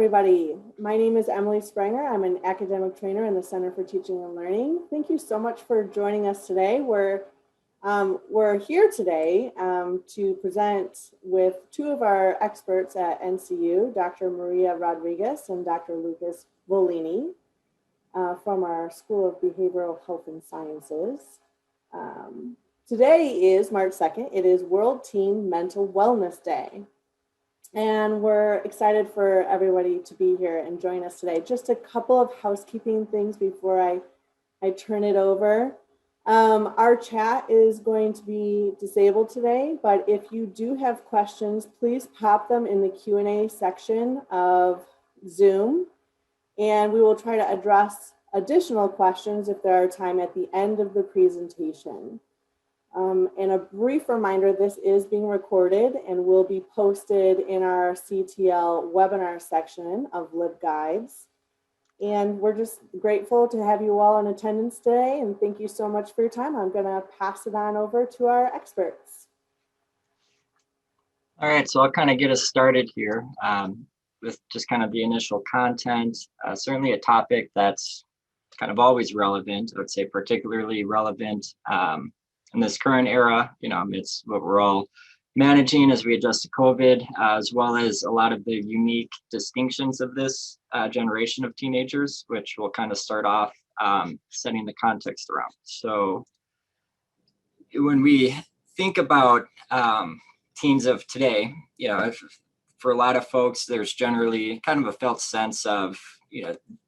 everybody. My name is Emily Sprenger. I'm an academic trainer in the Center for Teaching and Learning. Thank you so much for joining us today. We're here today to present with two of our experts at NCU, Dr. Maria Rodriguez and Dr. Lucas Volini from our School of Behavioral Health and Sciences. Today is March 2nd. It is World Teen Mental Wellness Day. And we're excited for everybody to be here and join us today. Just a couple of housekeeping things before I turn it over. Our chat is going to be disabled today, but if you do have questions, please pop them in the Q&A section of Zoom, and we will try to address additional questions if there are time at the end of the presentation. And a brief reminder, this is being recorded and will be posted in our CTL webinar section of LibGuides. And we're just grateful to have you all in attendance today, and thank you so much for your time. I'm going to pass it on over to our experts. All right, so I'll kind of get us started here with just kind of the initial content. Certainly a topic that's kind of always relevant. I would say particularly relevant in this current era, amidst what we're all managing as we adjust to COVID, as well as a lot of the unique distinctions of this generation of teenagers, which we'll kind of start off setting the context around. So when we think about teens of today, for a lot of folks, there's generally kind of a felt sense of,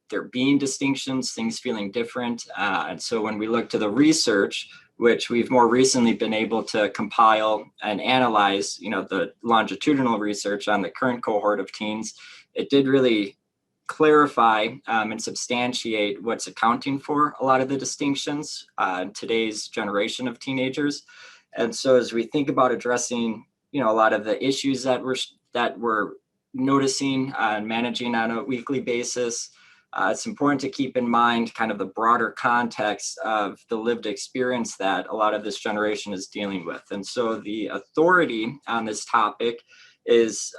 there being distinctions, things feeling different. And so when we look to the research, which we've more recently been able to compile and analyze, the longitudinal research on the current cohort of teens, it did really clarify and substantiate what's accounting for a lot of the distinctions in today's generation of teenagers. And so as we think about addressing, a lot of the issues that we're noticing and managing on a weekly basis, it's important to keep in mind kind of the broader context of the lived experience that a lot of this generation is dealing with. And so the authority on this topic is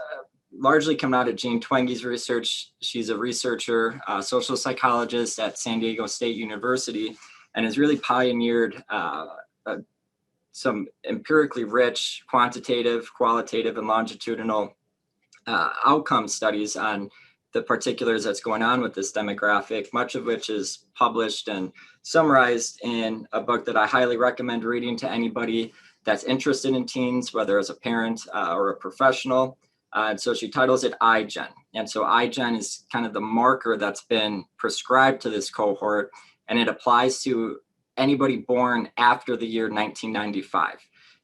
largely coming out of Jean Twenge's research. She's a researcher, social psychologist at San Diego State University, and has really pioneered some empirically rich quantitative, qualitative, and longitudinal outcome studies on the particulars that's going on with this demographic, much of which is published and summarized in a book that I highly recommend reading to anybody that's interested in teens, whether as a parent or a professional. And so she titles it iGen. And so iGen is kind of the marker that's been prescribed to this cohort, and it applies to anybody born after the year 1995.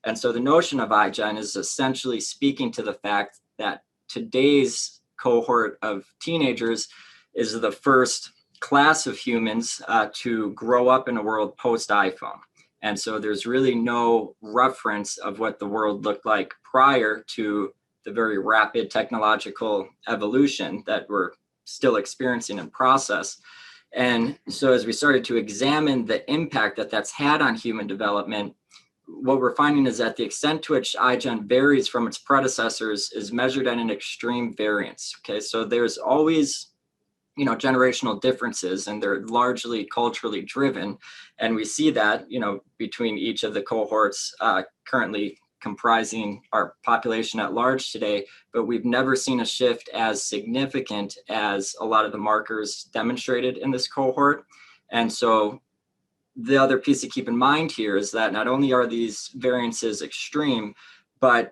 And so the notion of iGen is essentially speaking to the fact that today's cohort of teenagers is the first class of humans to grow up in a world post-iPhone. And so there's really no reference of what the world looked like prior to the very rapid technological evolution that we're still experiencing in process. And so as we started to examine the impact that that's had on human development, what we're finding is that the extent to which iGen varies from its predecessors is measured at an extreme variance. Okay, so there's always, generational differences, and they're largely culturally driven. And we see that, between each of the cohorts currently comprising our population at large today, but we've never seen a shift as significant as a lot of the markers demonstrated in this cohort. And so the other piece to keep in mind here is that not only are these variances extreme, but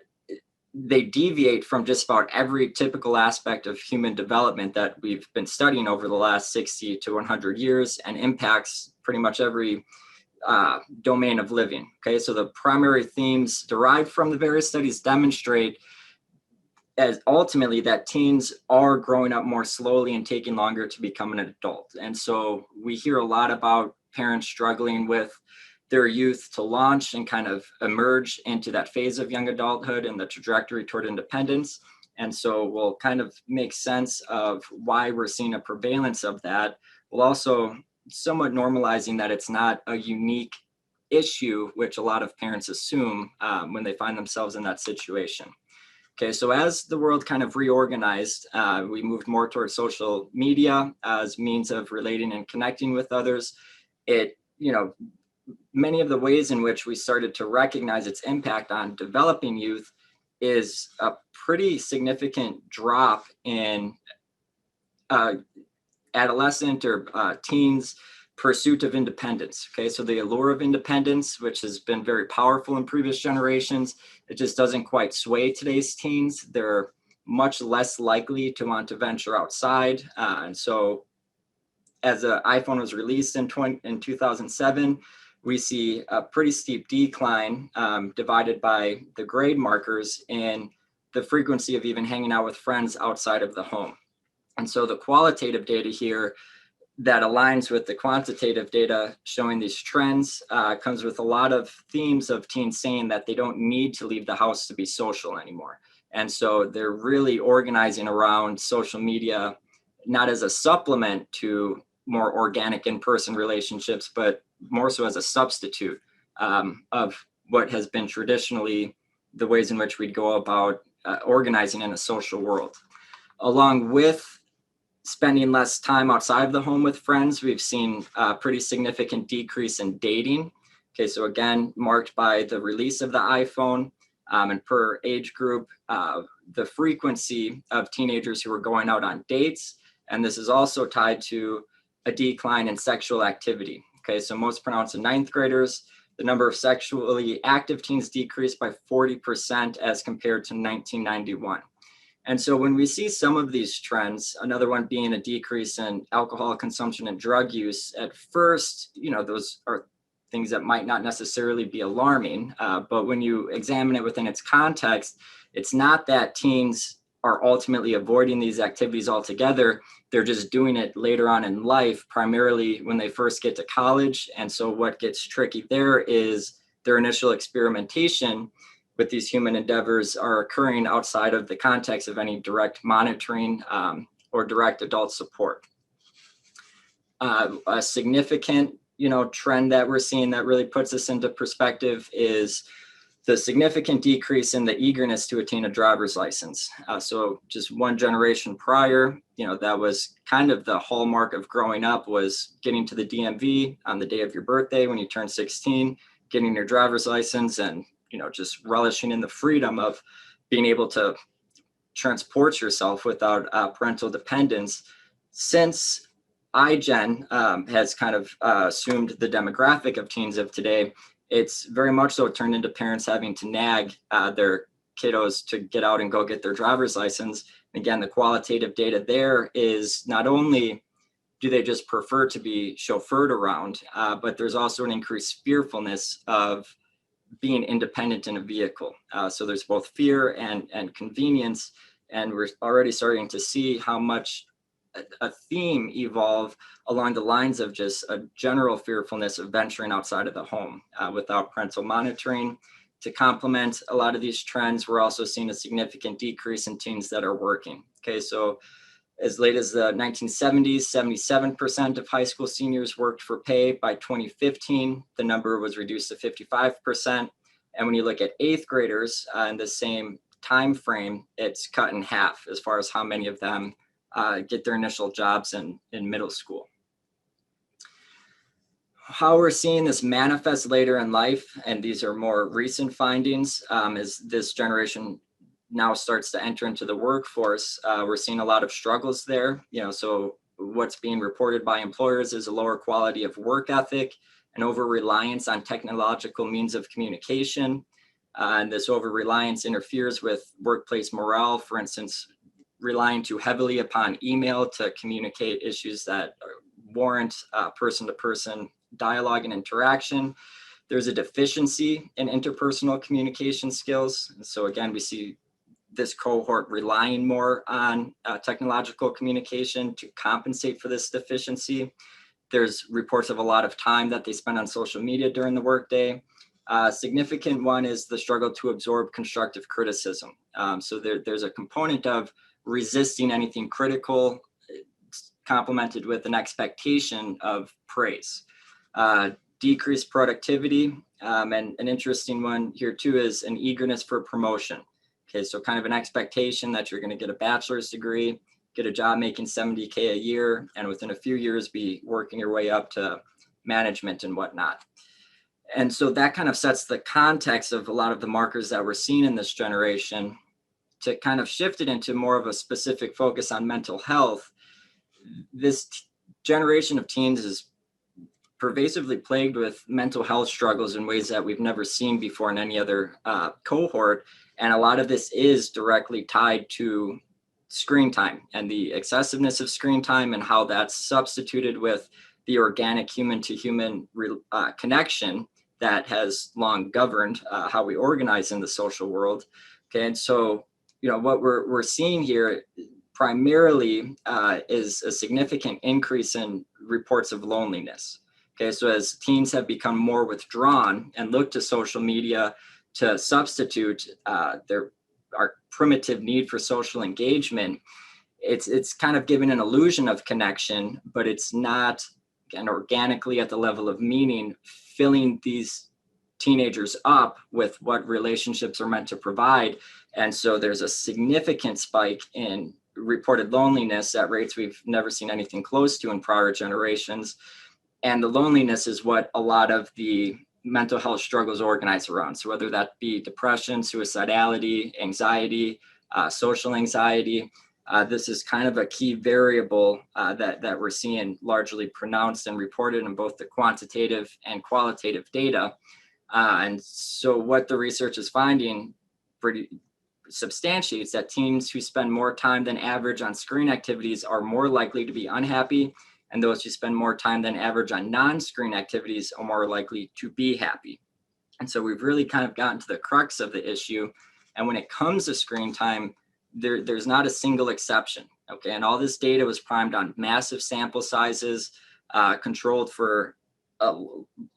they deviate from just about every typical aspect of human development that we've been studying over the last 60 to 100 years, and impacts pretty much every domain of living. Okay, so the primary themes derived from the various studies demonstrate as ultimately that teens are growing up more slowly and taking longer to become an adult. And so we hear a lot about parents struggling with their youth to launch and kind of emerge into that phase of young adulthood and the trajectory toward independence. And so we'll kind of make sense of why we're seeing a prevalence of that, while also somewhat normalizing that it's not a unique issue, which a lot of parents assume when they find themselves in that situation. Okay, so as the world kind of reorganized, we moved more towards social media as means of relating and connecting with others. It, many of the ways in which we started to recognize its impact on developing youth is a pretty significant drop in adolescent or teens' pursuit of independence. Okay, so the allure of independence, which has been very powerful in previous generations, it just doesn't quite sway today's teens. They're much less likely to want to venture outside. And so as the iPhone was released in 2007, we see a pretty steep decline divided by the grade markers in the frequency of even hanging out with friends outside of the home. And so the qualitative data here that aligns with the quantitative data showing these trends comes with a lot of themes of teens saying that they don't need to leave the house to be social anymore. And so they're really organizing around social media, not as a supplement to more organic in-person relationships, but more so as a substitute of what has been traditionally the ways in which we'd go about organizing in a social world. Along with spending less time outside of the home with friends, we've seen a pretty significant decrease in dating. Okay, so again, marked by the release of the iPhone, and per age group, the frequency of teenagers who are going out on dates. And this is also tied to a decline in sexual activity. Okay, so most pronounced in ninth graders, the number of sexually active teens decreased by 40% as compared to 1991. And so when we see some of these trends, another one being a decrease in alcohol consumption and drug use, at first, those are things that might not necessarily be alarming, but when you examine it within its context, it's not that teens are ultimately avoiding these activities altogether. They're just doing it later on in life, primarily when they first get to college. And so what gets tricky there is their initial experimentation with these human endeavors are occurring outside of the context of any direct monitoring or direct adult support. A significant, trend that we're seeing that really puts us into perspective is the significant decrease in the eagerness to attain a driver's license. So just one generation prior, that was kind of the hallmark of growing up, was getting to the DMV on the day of your birthday when you turn 16, getting your driver's license, and just relishing in the freedom of being able to transport yourself without parental dependence. Since iGen has kind of assumed the demographic of teens of today, it's very much so turned into parents having to nag their kiddos to get out and go get their driver's license. And again, the qualitative data there is not only do they just prefer to be chauffeured around, but there's also an increased fearfulness of being independent in a vehicle. So there's both fear and convenience. And we're already starting to see how much a theme evolve along the lines of just a general fearfulness of venturing outside of the home without parental monitoring. To complement a lot of these trends, we're also seeing a significant decrease in teens that are working. Okay, so as late as the 1970s, 77% of high school seniors worked for pay. By 2015, the number was reduced to 55%. And when you look at eighth graders in the same time frame, it's cut in half as far as how many of them get their initial jobs in middle school. How we're seeing this manifest later in life, and these are more recent findings, as this generation now starts to enter into the workforce, we're seeing a lot of struggles there. So what's being reported by employers is a lower quality of work ethic, an over-reliance on technological means of communication. And this over-reliance interferes with workplace morale, for instance, relying too heavily upon email to communicate issues that warrant person-to-person dialogue and interaction. There's a deficiency in interpersonal communication skills. And so again, we see this cohort relying more on technological communication to compensate for this deficiency. There's reports of a lot of time that they spend on social media during the workday. Significant one is the struggle to absorb constructive criticism. So there's a component of resisting anything critical, complemented with an expectation of praise. Decreased productivity, and an interesting one here too is an eagerness for promotion. Okay, so kind of an expectation that you're going to get a bachelor's degree, get a job making $70K a year, and within a few years be working your way up to management and whatnot. And so that kind of sets the context of a lot of the markers that we're seeing in this generation. To kind of shift it into more of a specific focus on mental health, this generation of teens is pervasively plagued with mental health struggles in ways that we've never seen before in any other cohort. And a lot of this is directly tied to screen time and the excessiveness of screen time and how that's substituted with the organic human to human connection that has long governed how we organize in the social world. Okay, and so, what we're seeing here primarily is a significant increase in reports of loneliness. Okay, so as teens have become more withdrawn and look to social media to substitute our primitive need for social engagement, it's kind of given an illusion of connection, but it's not, again, organically at the level of meaning, filling these teenagers up with what relationships are meant to provide. And so there's a significant spike in reported loneliness at rates we've never seen anything close to in prior generations. And the loneliness is what a lot of the mental health struggles organize around. So whether that be depression, suicidality, anxiety, social anxiety, this is kind of a key variable that we're seeing largely pronounced and reported in both the quantitative and qualitative data. And so what the research is finding pretty substantiates that teens who spend more time than average on screen activities are more likely to be unhappy, and those who spend more time than average on non-screen activities are more likely to be happy. And so we've really kind of gotten to the crux of the issue. And when it comes to screen time, there's not a single exception. Okay, and all this data was primed on massive sample sizes, controlled for a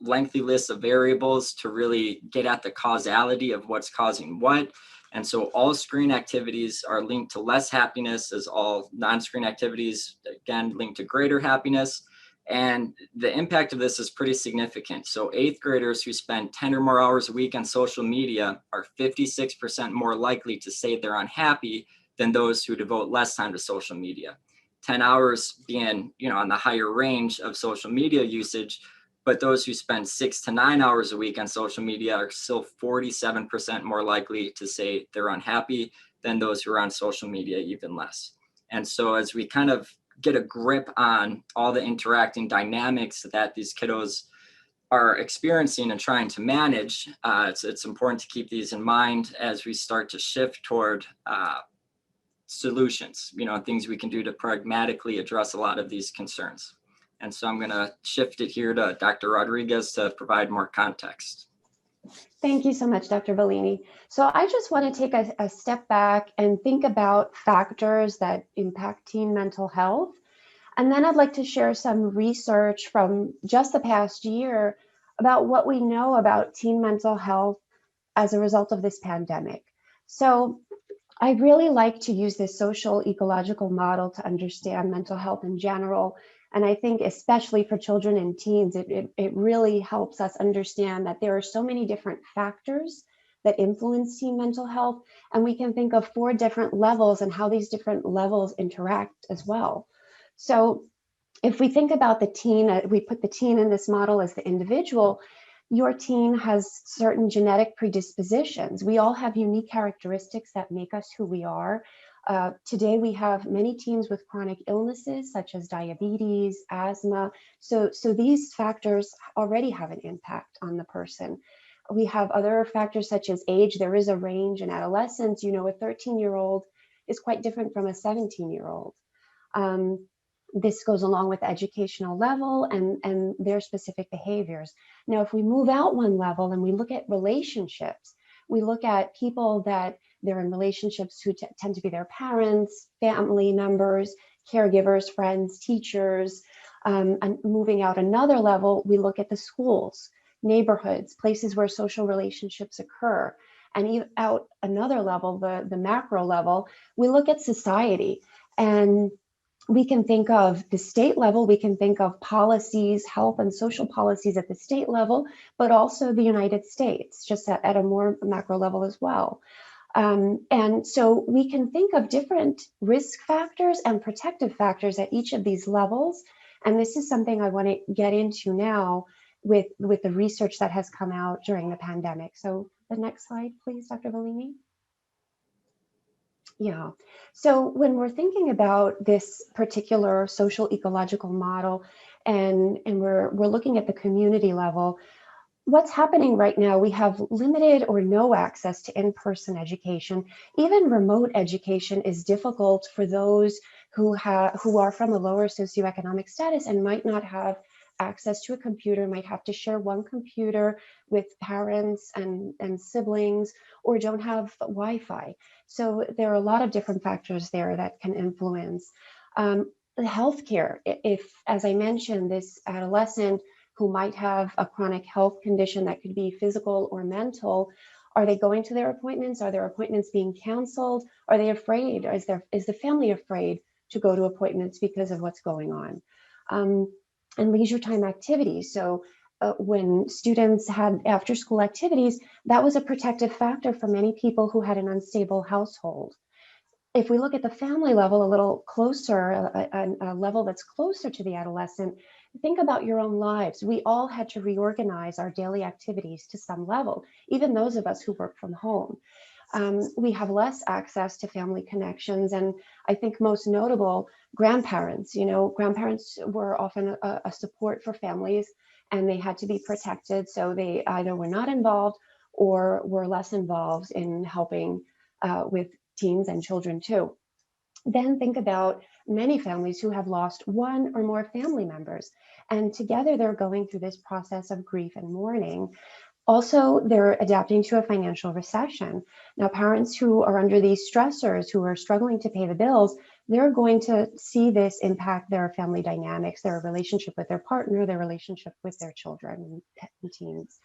lengthy list of variables to really get at the causality of what's causing what. And so all screen activities are linked to less happiness, as all non-screen activities, again, linked to greater happiness. And the impact of this is pretty significant. So 8th graders who spend 10 or more hours a week on social media are 56% more likely to say they're unhappy than those who devote less time to social media. 10 hours being, on the higher range of social media usage, but those who spend 6 to 9 hours a week on social media are still 47% more likely to say they're unhappy than those who are on social media even less. And so as we kind of get a grip on all the interacting dynamics that these kiddos are experiencing and trying to manage, it's important to keep these in mind as we start to shift toward solutions, things we can do to pragmatically address a lot of these concerns. And so I'm going to shift it here to Dr. Rodriguez to provide more context. Thank you so much, Dr. Bellini. So I just want to take a step back and think about factors that impact teen mental health. And then I'd like to share some research from just the past year about what we know about teen mental health as a result of this pandemic. So I really like to use this social ecological model to understand mental health in general. And I think especially for children and teens, it really helps us understand that there are so many different factors that influence teen mental health. And we can think of 4 different levels and how these different levels interact as well. So if we think about the teen, we put the teen in this model as the individual. Your teen has certain genetic predispositions. We all have unique characteristics that make us who we are. Today, we have many teens with chronic illnesses such as diabetes, asthma. So these factors already have an impact on the person. We have other factors such as age. There is a range in adolescence. A 13-year-old is quite different from a 17-year-old. This goes along with educational level and their specific behaviors. Now, if we move out one level and we look at relationships, we look at people that they're in relationships who tend to be their parents, family members, caregivers, friends, teachers. And moving out another level, we look at the schools, neighborhoods, places where social relationships occur. And out another level, the macro level, we look at society. And we can think of the state level, we can think of policies, health and social policies at the state level, but also the United States, just at a more macro level as well. And so we can think of different risk factors and protective factors at each of these levels. And this is something I want to get into now with the research that has come out during the pandemic. So the next slide, please, Dr. Bellini. Yeah. So when we're thinking about this particular social ecological model, and we're looking at the community level, what's happening right now, we have limited or no access to in-person education. Even remote education is difficult for those who are from a lower socioeconomic status and might not have access to a computer, might have to share one computer with parents and siblings, or don't have Wi-Fi. So there are a lot of different factors there that can influence. The healthcare, if, as I mentioned, this adolescent who might have a chronic health condition that could be physical or mental, are they going to their appointments? Are their appointments being canceled? Are they afraid? Is the family afraid to go to appointments because of what's going on? And leisure time activities. So when students had after school activities, that was a protective factor for many people who had an unstable household. If we look at the family level a little closer, a level that's closer to the adolescent, think about your own lives. We all had to reorganize our daily activities to some level, even those of us who work from home. We have less access to family connections, and I think most notable, grandparents. You know, grandparents were often a support for families, and they had to be protected, so they either were not involved or were less involved in helping with teens and children too. Then think about many families who have lost one or more family members, and together they're going through this process of grief and mourning. Also, they're adapting to a financial recession. Now, parents who are under these stressors, who are struggling to pay the bills, they're going to see this impact their family dynamics, their relationship with their partner, their relationship with their children and teens.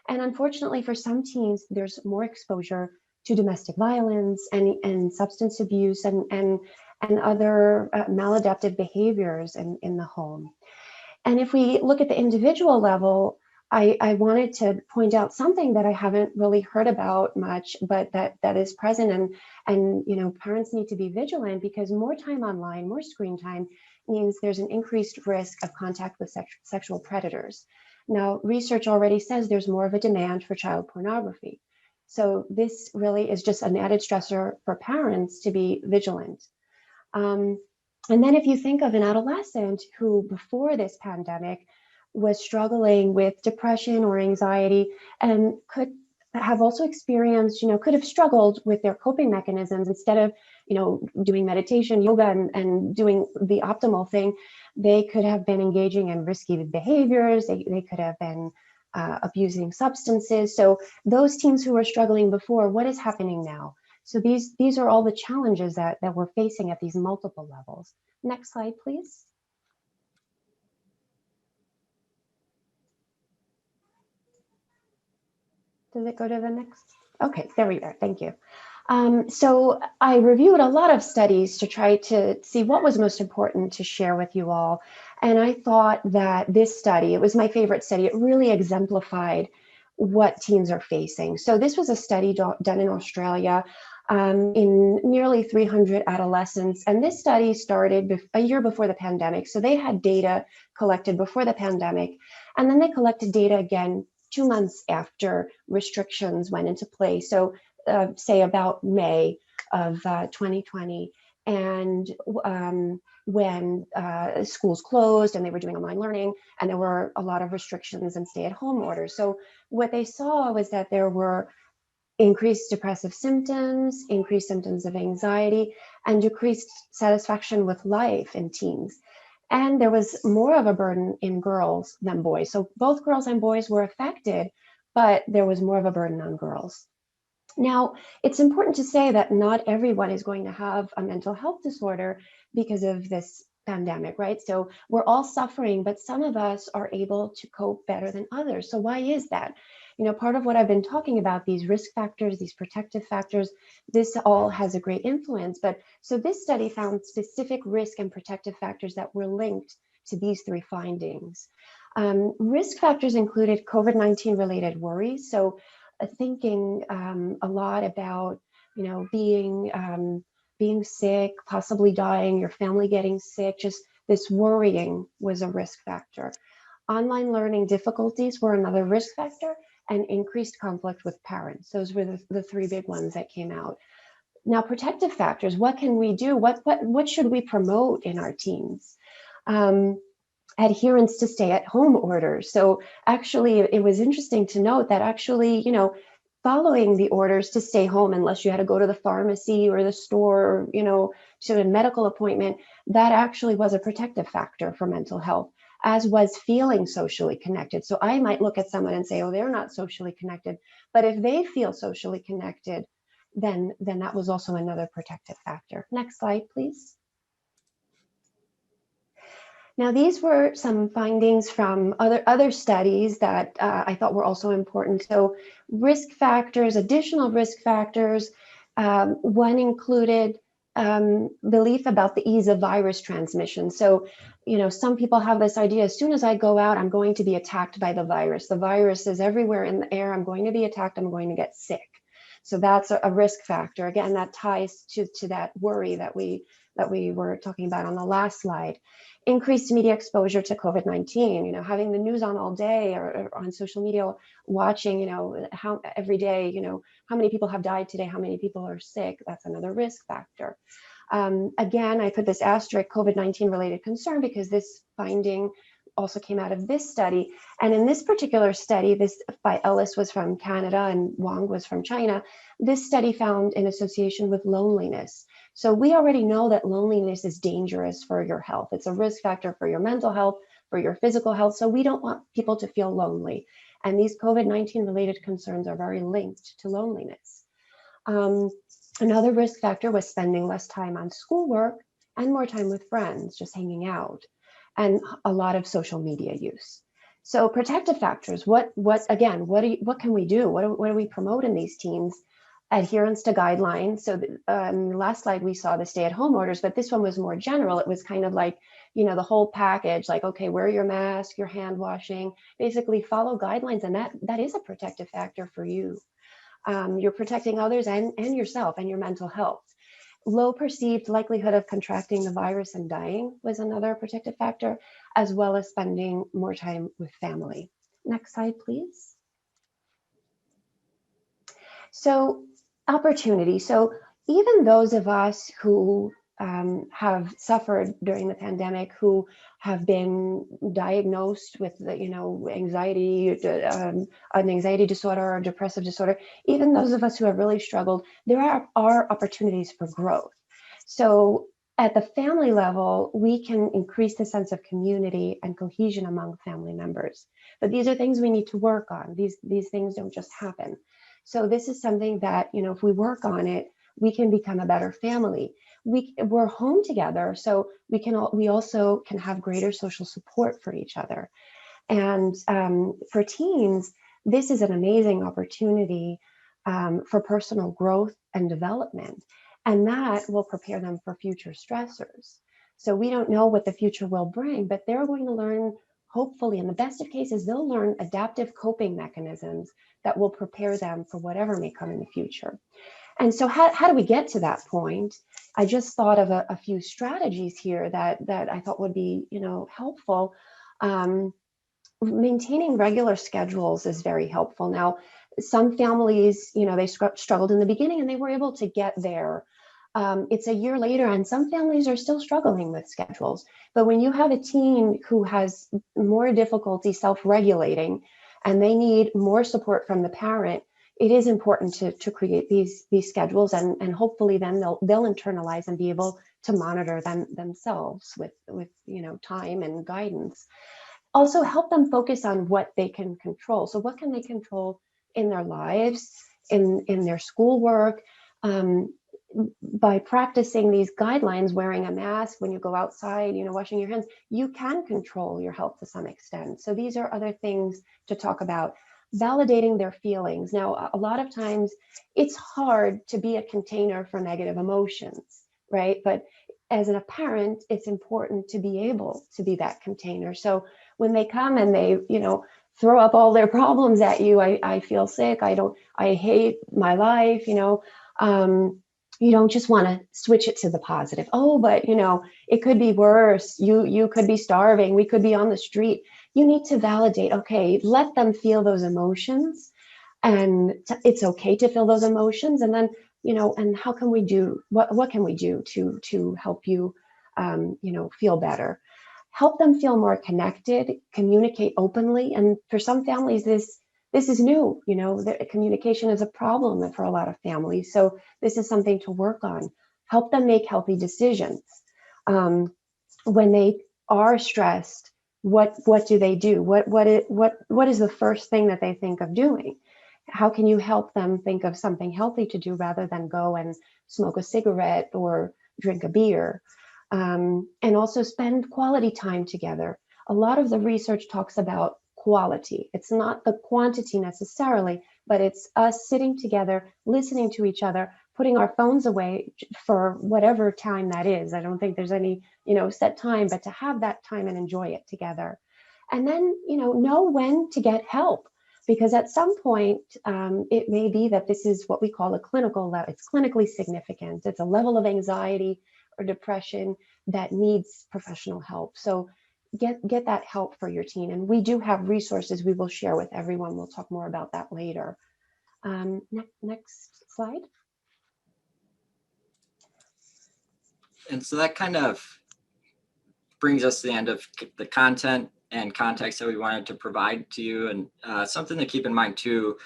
And unfortunately, for some teens, there's more exposure to domestic violence and substance abuse and other maladaptive behaviors in the home. And if we look at the individual level, I wanted to point out something that I haven't really heard about much, but that is present. And you know, parents need to be vigilant, because more time online, more screen time, means there's an increased risk of contact with sexual predators. Now, research already says there's more of a demand for child pornography. So this really is just an added stressor for parents to be vigilant. And then if you think of an adolescent who before this pandemic was struggling with depression or anxiety, and could have also experienced, you know, could have struggled with their coping mechanisms, instead of, you know, doing meditation, yoga, and doing the optimal thing, they could have been engaging in risky behaviors. They could have been abusing substances. So those teens who were struggling before, what is happening now? So these are all the challenges that we're facing at these multiple levels. Next slide, please. Does it go to the next? Okay, there we are. Thank you. So I reviewed a lot of studies to try to see what was most important to share with you all. And I thought that this study, it was my favorite study. It really exemplified what teens are facing. So this was a study done in Australia in nearly 300 adolescents. And this study started a year before the pandemic. So they had data collected before the pandemic. And then they collected data again 2 months after restrictions went into place. So say about May of 2020. And when schools closed and they were doing online learning, and there were a lot of restrictions and stay-at-home orders. So what they saw was that there were increased depressive symptoms, increased symptoms of anxiety, and decreased satisfaction with life in teens. And there was more of a burden in girls than boys. So both girls and boys were affected, but there was more of a burden on girls. Now, it's important to say that not everyone is going to have a mental health disorder because of this pandemic, right? So we're all suffering, but some of us are able to cope better than others. So why is that? You know, part of what I've been talking about, these risk factors, these protective factors, this all has a great influence. But so this study found specific risk and protective factors that were linked to these three findings. Risk factors included COVID-19 related worries. So thinking a lot about being sick, possibly dying, your family getting sick, just this worrying was a risk factor. Online learning difficulties were another risk factor, and increased conflict with parents. Those were the three big ones that came out. Now, protective factors, what can we do? What should we promote in our teens? Adherence to stay-at-home orders. So actually, it was interesting to note that actually, following the orders to stay home unless you had to go to the pharmacy or the store, or, to a medical appointment, that actually was a protective factor for mental health, as was feeling socially connected. So I might look at someone and say, oh, they're not socially connected. But if they feel socially connected, then that was also another protective factor. Next slide, please. Now, these were some findings from other studies that I thought were also important. So risk factors, additional risk factors, one included belief about the ease of virus transmission. So, some people have this idea, as soon as I go out, I'm going to be attacked by the virus. The virus is everywhere in the air. I'm going to be attacked. I'm going to get sick. So that's a risk factor. Again, that ties to that worry that we were talking about on the last slide. Increased media exposure to COVID-19, having the news on all day or on social media, watching, how every day, how many people have died today, how many people are sick, that's another risk factor. Again, I put this asterisk, COVID-19 related concern, because this finding also came out of this study. And in this particular study, this by Ellis was from Canada and Wang was from China, this study found an association with loneliness. So we already know that loneliness is dangerous for your health. It's a risk factor for your mental health, for your physical health. So we don't want people to feel lonely. And these COVID-19 related concerns are very linked to loneliness. Another risk factor was spending less time on schoolwork and more time with friends, just hanging out, and a lot of social media use. So protective factors, what can we do? What do we promote in these teens? Adherence to guidelines. So last slide, we saw the stay-at-home orders, but this one was more general. It was kind of like, the whole package, like, okay, wear your mask, your hand washing, basically follow guidelines. And that is a protective factor for you. You're protecting others and yourself and your mental health. Low perceived likelihood of contracting the virus and dying was another protective factor, as well as spending more time with family. Next slide, please. So opportunity. So even those of us who have suffered during the pandemic, who have been diagnosed with anxiety, an anxiety disorder or depressive disorder, even those of us who have really struggled, there are opportunities for growth. So at the family level, we can increase the sense of community and cohesion among family members. But these are things we need to work on. These things don't just happen. So this is something that, if we work on it, we can become a better family. We're home together, so we also can have greater social support for each other. And for teens, this is an amazing opportunity for personal growth and development, and that will prepare them for future stressors. So we don't know what the future will bring, but they're going to learn, hopefully, in the best of cases, they'll learn adaptive coping mechanisms that will prepare them for whatever may come in the future. And so how do we get to that point? I just thought of a few strategies here that I thought would be, helpful. Maintaining regular schedules is very helpful. Now, some families, they struggled in the beginning and they were able to get there. It's a year later and some families are still struggling with schedules. But when you have a teen who has more difficulty self-regulating and they need more support from the parent, it is important to create these schedules, and hopefully then they'll internalize and be able to monitor them themselves with time and guidance. Also help them focus on what they can control. So what can they control in their lives, in their schoolwork, by practicing these guidelines, wearing a mask when you go outside, washing your hands, you can control your health to some extent. So these are other things to talk about. Validating their feelings. Now, a lot of times it's hard to be a container for negative emotions, right? But as a parent, it's important to be able to be that container. So when they come and they, throw up all their problems at you, I feel sick, I hate my life, You don't just want to switch it to the positive. Oh, but it could be worse. You could be starving. We could be on the street. You need to validate. Okay, let them feel those emotions, and it's okay to feel those emotions. And then and how can we do what can we do to help you feel better? Help them feel more connected, communicate openly. And for some families, this is new. The communication is a problem for a lot of families. So this is something to work on. Help them make healthy decisions. When they are stressed, what do they do? What is the first thing that they think of doing? How can you help them think of something healthy to do rather than go and smoke a cigarette or drink a beer? And also spend quality time together. A lot of the research talks about quality. It's not the quantity necessarily, but it's us sitting together, listening to each other, putting our phones away for whatever time that is. I don't think there's any, set time, but to have that time and enjoy it together. And then, know when to get help, because at some point, it may be that this is what we call a clinical level. It's clinically significant. It's a level of anxiety or depression that needs professional help. So get that help for your teen. And we do have resources we will share with everyone. We'll talk more about that later. Next slide. And so that kind of brings us to the end of the content and context that we wanted to provide to you. And something to keep in mind too,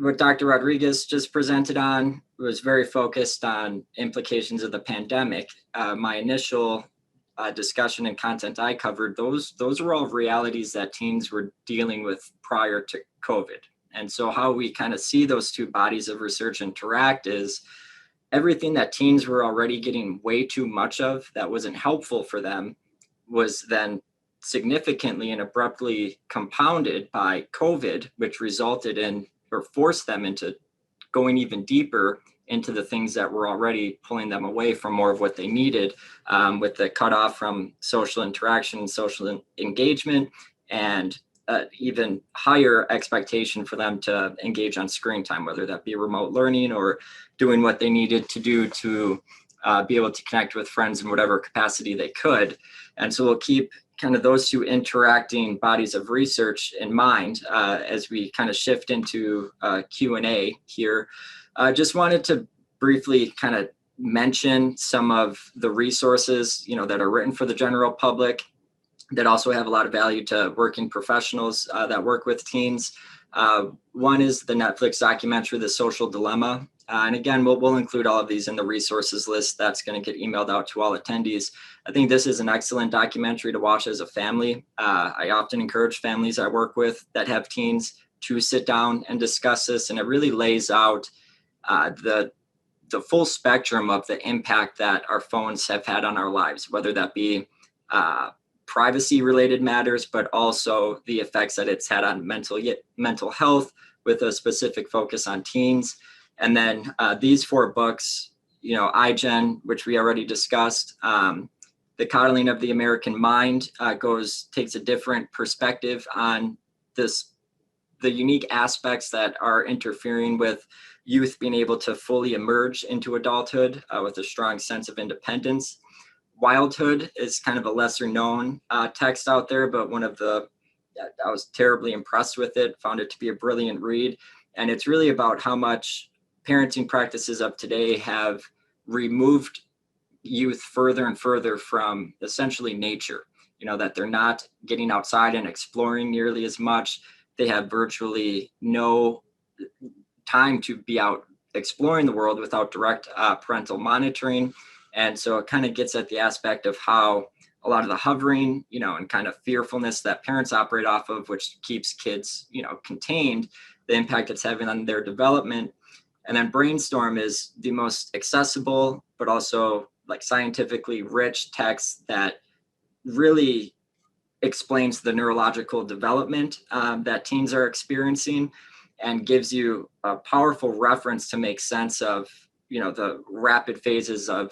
what Dr. Rodriguez just presented on was very focused on implications of the pandemic. My initial discussion and content I covered, those were all realities that teens were dealing with prior to COVID. And so how we kind of see those two bodies of research interact is everything that teens were already getting way too much of that wasn't helpful for them was then significantly and abruptly compounded by COVID, which resulted in or forced them into going even deeper into the things that were already pulling them away from more of what they needed, with the cutoff from social interaction and social engagement, and even higher expectation for them to engage on screen time, whether that be remote learning or doing what they needed to do to be able to connect with friends in whatever capacity they could. And so we'll keep kind of those two interacting bodies of research in mind as we kind of shift into Q&A here. Just wanted to briefly kind of mention some of the resources, that are written for the general public that also have a lot of value to working professionals that work with teens. One is the Netflix documentary, The Social Dilemma. And again, we'll include all of these in the resources list that's going to get emailed out to all attendees. I think this is an excellent documentary to watch as a family. I often encourage families I work with that have teens to sit down and discuss this. And it really lays out the full spectrum of the impact that our phones have had on our lives, whether that be privacy related matters, but also the effects that it's had on mental health with a specific focus on teens. And then these 4 books, iGen, which we already discussed, The Coddling of the American Mind takes a different perspective on the unique aspects that are interfering with youth being able to fully emerge into adulthood with a strong sense of independence. Wildhood is kind of a lesser known text out there, but I was terribly impressed with it, found it to be a brilliant read. And it's really about how much parenting practices of today have removed youth further and further from essentially nature, that they're not getting outside and exploring nearly as much. They have virtually no time to be out exploring the world without direct parental monitoring. And so it kind of gets at the aspect of how a lot of the hovering, and kind of fearfulness that parents operate off of, which keeps kids, contained, the impact it's having on their development. And then Brainstorm is the most accessible, but also like scientifically rich text that really explains the neurological development that teens are experiencing and gives you a powerful reference to make sense of the rapid phases of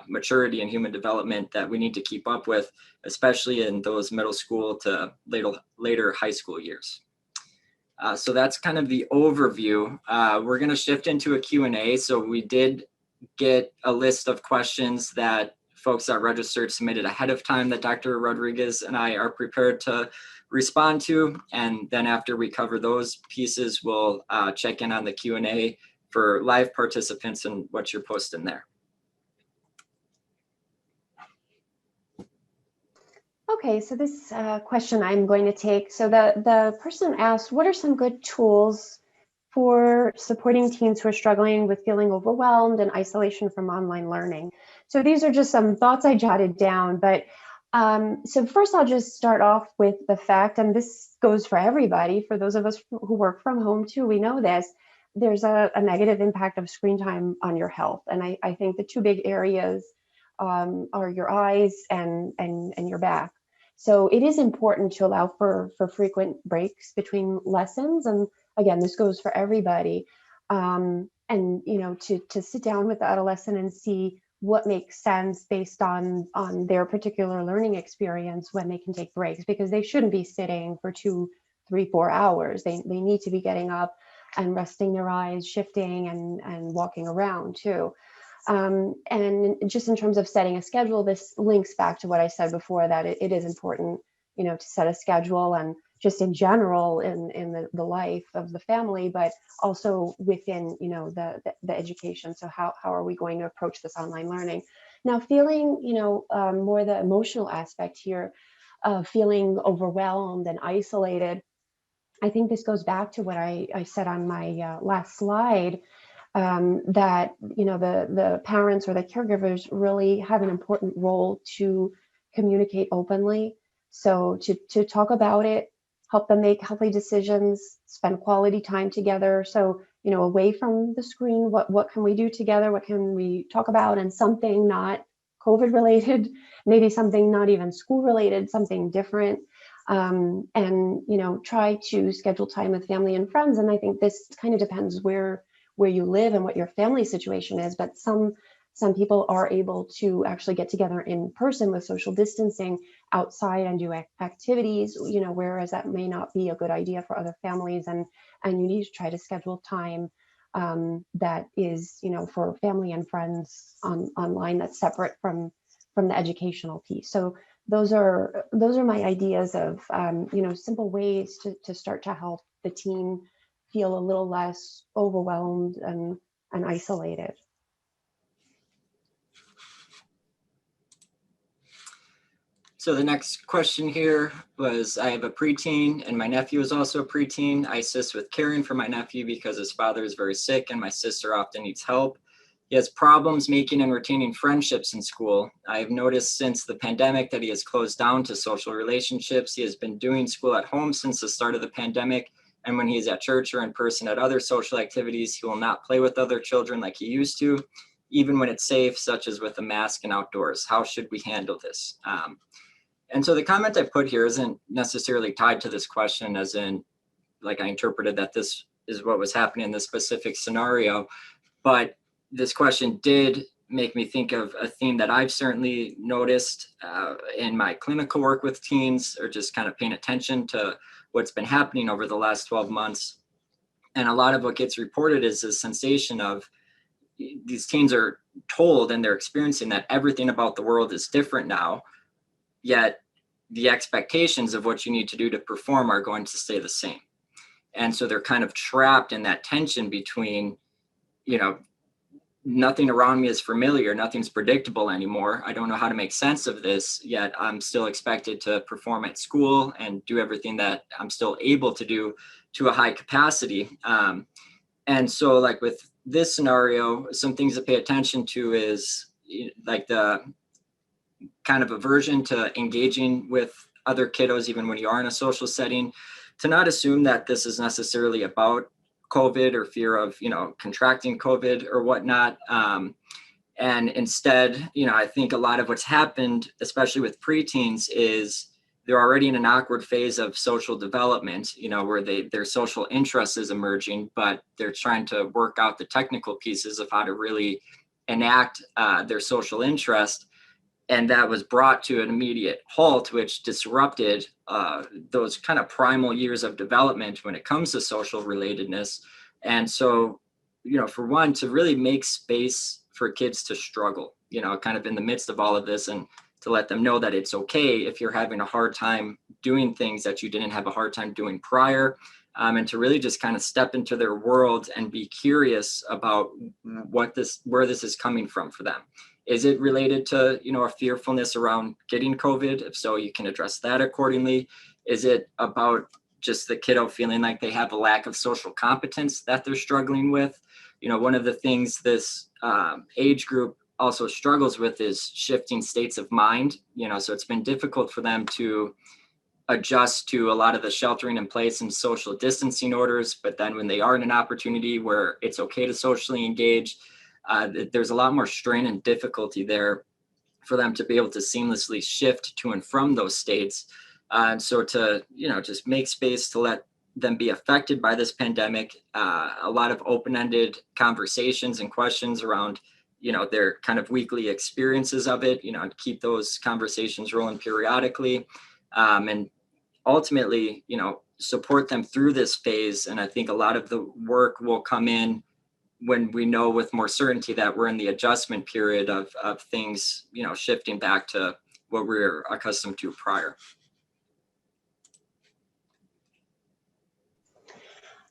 maturity and human development that we need to keep up with, especially in those middle school to later high school years. So that's kind of the overview. We're going to shift into a Q&A. So we did get a list of questions that folks that registered submitted ahead of time that Dr. Rodriguez and I are prepared to respond to. And then after we cover those pieces, we'll check in on the Q&A for live participants and what you're posting there. Okay, so this question I'm going to take. So the person asked, what are some good tools for supporting teens who are struggling with feeling overwhelmed and isolation from online learning? So these are just some thoughts I jotted down. But so first I'll just start off with the fact, and this goes for everybody, for those of us who work from home too, we know this, there's a negative impact of screen time on your health. And I think the two big areas are your eyes and your back. So it is important to allow for frequent breaks between lessons. And again, this goes for everybody. And, you know, to sit down with the adolescent and see what makes sense based on their particular learning experience when they can take breaks, because they shouldn't be sitting for 2, 3, 4 hours. They need to be getting up and resting their eyes, shifting and walking around too. And just in terms of setting a schedule, this links back to what I said before, that it is important, you know, to set a schedule, and just in general in the life of the family, but also within, you know, the education. So how are we going to approach this online learning? Now, feeling, you know, more the emotional aspect here, feeling overwhelmed and isolated. I think this goes back to what I said on my last slide, that, you know, the parents or the caregivers really have an important role to communicate openly. So to talk about it, help them make healthy decisions, spend quality time together. So, you know, away from the screen, what can we do together? What can we talk about? And something not COVID related, maybe something not even school related, something different. And, you know, try to schedule time with family and friends. And I think this kind of depends where you live and what your family situation is, but some people are able to actually get together in person with social distancing outside and do activities, you know, whereas that may not be a good idea for other families, and you need to try to schedule time that is, you know, for family and friends online, that's separate from the educational piece. So those are my ideas of you know, simple ways to start to help the teen feel a little less overwhelmed and isolated. So the next question here was, I have a preteen and my nephew is also a preteen. I assist with caring for my nephew because his father is very sick and my sister often needs help. He has problems making and retaining friendships in school. I have noticed since the pandemic that he has closed down to social relationships. He has been doing school at home since the start of the pandemic. And when he is at church or in person at other social activities, he will not play with other children like he used to, even when it's safe, such as with a mask and outdoors. How should we handle this? And so the comment I put here isn't necessarily tied to this question, as in, like, I interpreted that this is what was happening in this specific scenario, but this question did make me think of a theme that I've certainly noticed in my clinical work with teens, or just kind of paying attention to what's been happening over the last 12 months. And a lot of what gets reported is this sensation of these teens are told and they're experiencing that everything about the world is different now, yet the expectations of what you need to do to perform are going to stay the same. And so they're kind of trapped in that tension between, you know, nothing around me is familiar, nothing's predictable anymore. I don't know how to make sense of this, yet I'm still expected to perform at school and do everything that I'm still able to do to a high capacity. And so, like with this scenario, some things to pay attention to is like the kind of aversion to engaging with other kiddos, even when you are in a social setting, to not assume that this is necessarily about COVID or fear of, you know, contracting COVID or whatnot. And instead, you know, I think a lot of what's happened, especially with preteens, is they're already in an awkward phase of social development, you know, where their social interest is emerging, but they're trying to work out the technical pieces of how to really enact their social interest. And that was brought to an immediate halt, which disrupted those kind of primal years of development when it comes to social relatedness. And so, for one, to really make space for kids to struggle, kind of in the midst of all of this, and to let them know that it's okay if you're having a hard time doing things that you didn't have a hard time doing prior. And to really just kind of step into their world and be curious about where this is coming from for them. Is it related to, a fearfulness around getting COVID? If so, you can address that accordingly. Is it about just the kiddo feeling like they have a lack of social competence that they're struggling with? One of the things this age group also struggles with is shifting states of mind, so it's been difficult for them to adjust to a lot of the sheltering in place and social distancing orders. But then when they are in an opportunity where it's okay to socially engage, there's a lot more strain and difficulty there for them to be able to seamlessly shift to and from those states. And so to, just make space to let them be affected by this pandemic, a lot of open-ended conversations and questions around, their kind of weekly experiences of it, and keep those conversations rolling periodically. And ultimately, support them through this phase. And I think a lot of the work will come in when we know with more certainty that we're in the adjustment period of things, shifting back to what we're accustomed to prior.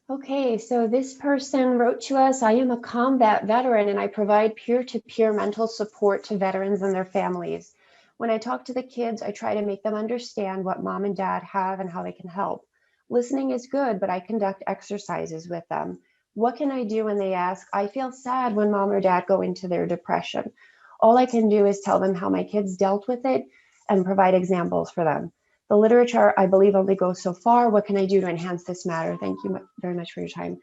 Okay, so this person wrote to us, I am a combat veteran and I provide peer-to-peer mental support to veterans and their families. When I talk to the kids, I try to make them understand what mom and dad have and how they can help. Listening is good, but I conduct exercises with them. What can I do when they ask, I feel sad when mom or dad go into their depression? All I can do is tell them how my kids dealt with it and provide examples for them. The literature, I believe, only goes so far. What can I do to enhance this matter? Thank you very much for your time.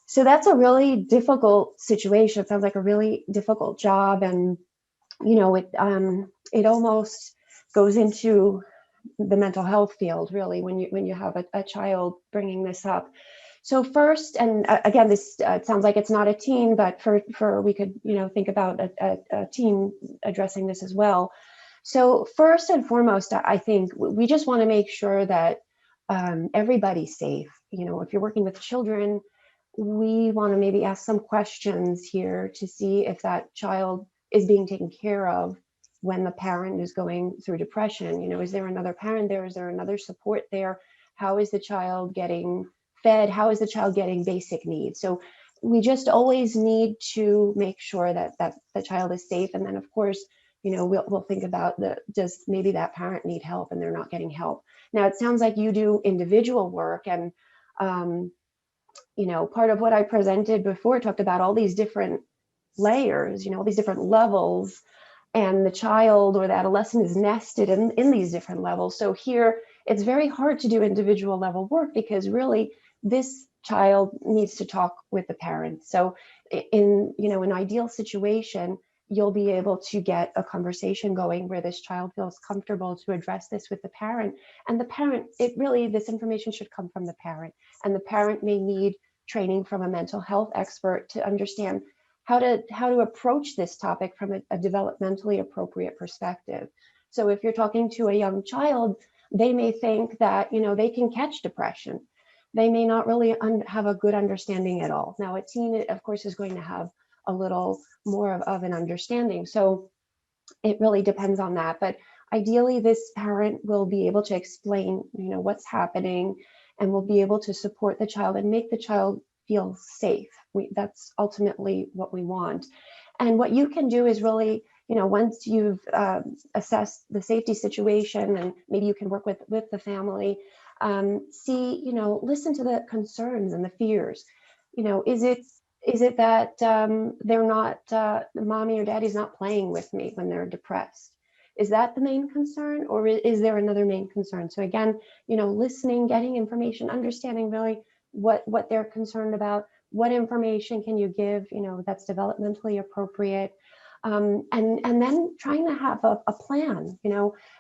So that's a really difficult situation. It sounds like a really difficult job. And, it almost goes into the mental health field, really, when you have a child bringing this up. So first, and again, this sounds like it's not a teen, but for we could, think about a teen addressing this as well. So first and foremost, I think we just want to make sure that everybody's safe. If you're working with children, we want to maybe ask some questions here to see if that child is being taken care of when the parent is going through depression. Is there another parent there? Is there another support there? How is the child getting fed? How is the child getting basic needs? So we just always need to make sure that the child is safe. And then, of course, we'll think about does maybe that parent need help and they're not getting help. Now, it sounds like you do individual work, and part of what I presented before talked about all these different layers, all these different levels, and the child or the adolescent is nested in these different levels. So here, it's very hard to do individual level work because really this child needs to talk with the parent. So in an ideal situation, you'll be able to get a conversation going where this child feels comfortable to address this with the parent. And the parent, this information should come from the parent. And the parent may need training from a mental health expert to understand how to approach this topic from a developmentally appropriate perspective. So if you're talking to a young child, they may think that, they can catch depression. They may not really have a good understanding at all. Now, a teen, of course, is going to have a little more of an understanding. So it really depends on that. But ideally, this parent will be able to explain, what's happening, and will be able to support the child and make the child feel safe. That's ultimately what we want. And what you can do is really, once you've assessed the safety situation, and maybe you can work with the family, listen to the concerns and the fears. Is it that they're not, mommy or daddy's not playing with me when they're depressed? Is that the main concern, or is there another main concern? So again, listening, getting information, understanding really what they're concerned about, what information can you give, that's developmentally appropriate, and then trying to have a plan.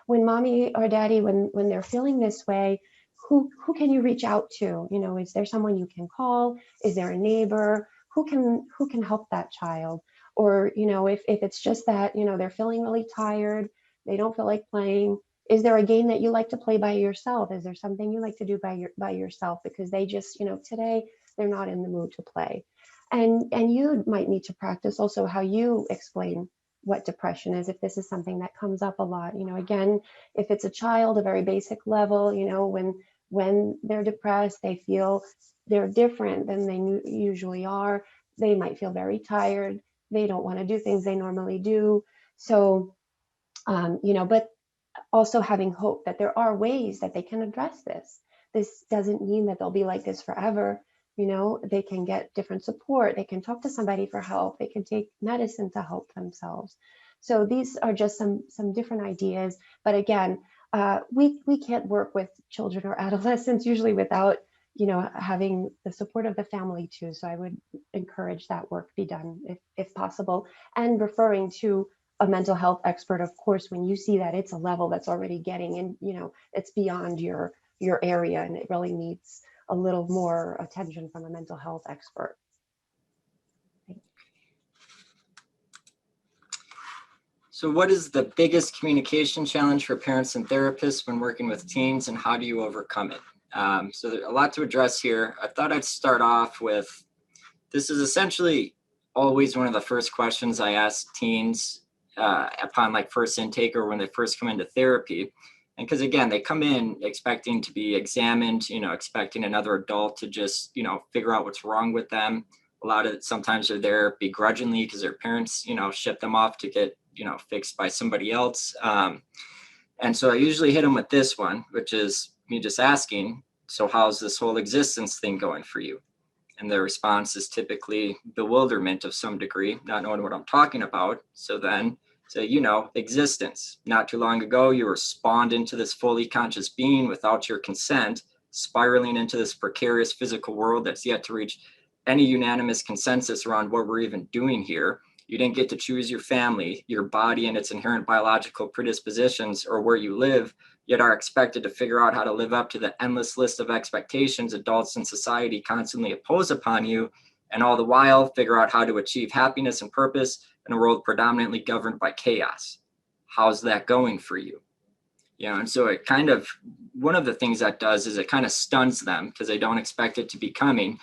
When mommy or daddy, when they're feeling this way, who can you reach out to? Is there someone you can call? Is there a neighbor? Who can help that child? Or if it's just that they're feeling really tired, They don't feel like playing. Is there a game that you like to play by yourself? Is there something you like to do by yourself? Because they just, today they're not in the mood to play. And you might need to practice also how you explain what depression is, if this is something that comes up a lot. Again, if it's a child, a very basic level, when they're depressed, they feel they're different than they usually are. They might feel very tired. They don't want to do things they normally do. So, but also having hope that there are ways that they can address this. This doesn't mean that they'll be like this forever. They can get different support. They can talk to somebody for help. They can take medicine to help themselves. So these are just some different ideas. But again, we can't work with children or adolescents usually without having the support of the family too. So I would encourage that work be done if possible, and referring to a mental health expert, of course, when you see that it's a level that's already getting in, it's beyond your area, and it really needs a little more attention from a mental health expert. So what is the biggest communication challenge for parents and therapists when working with teens, and how do you overcome it? So there's a lot to address here. I thought I'd start off with, this is essentially always one of the first questions I ask teens upon like first intake or when they first come into therapy. And because again, they come in expecting to be examined, expecting another adult to just, figure out what's wrong with them. A lot of sometimes they're there begrudgingly because their parents, ship them off to get, fixed by somebody else. And so I usually hit them with this one, which is me just asking, so how's this whole existence thing going for you? And their response is typically bewilderment of some degree, not knowing what I'm talking about. So then say, existence. Not too long ago, you were spawned into this fully conscious being without your consent, spiraling into this precarious physical world that's yet to reach any unanimous consensus around what we're even doing here. You didn't get to choose your family, your body, and its inherent biological predispositions, or where you live, yet are expected to figure out how to live up to the endless list of expectations adults in society constantly impose upon you, and all the while figure out how to achieve happiness and purpose in a world predominantly governed by chaos. How's that going for you? And so it kind of, one of the things that does is it kind of stuns them because they don't expect it to be coming.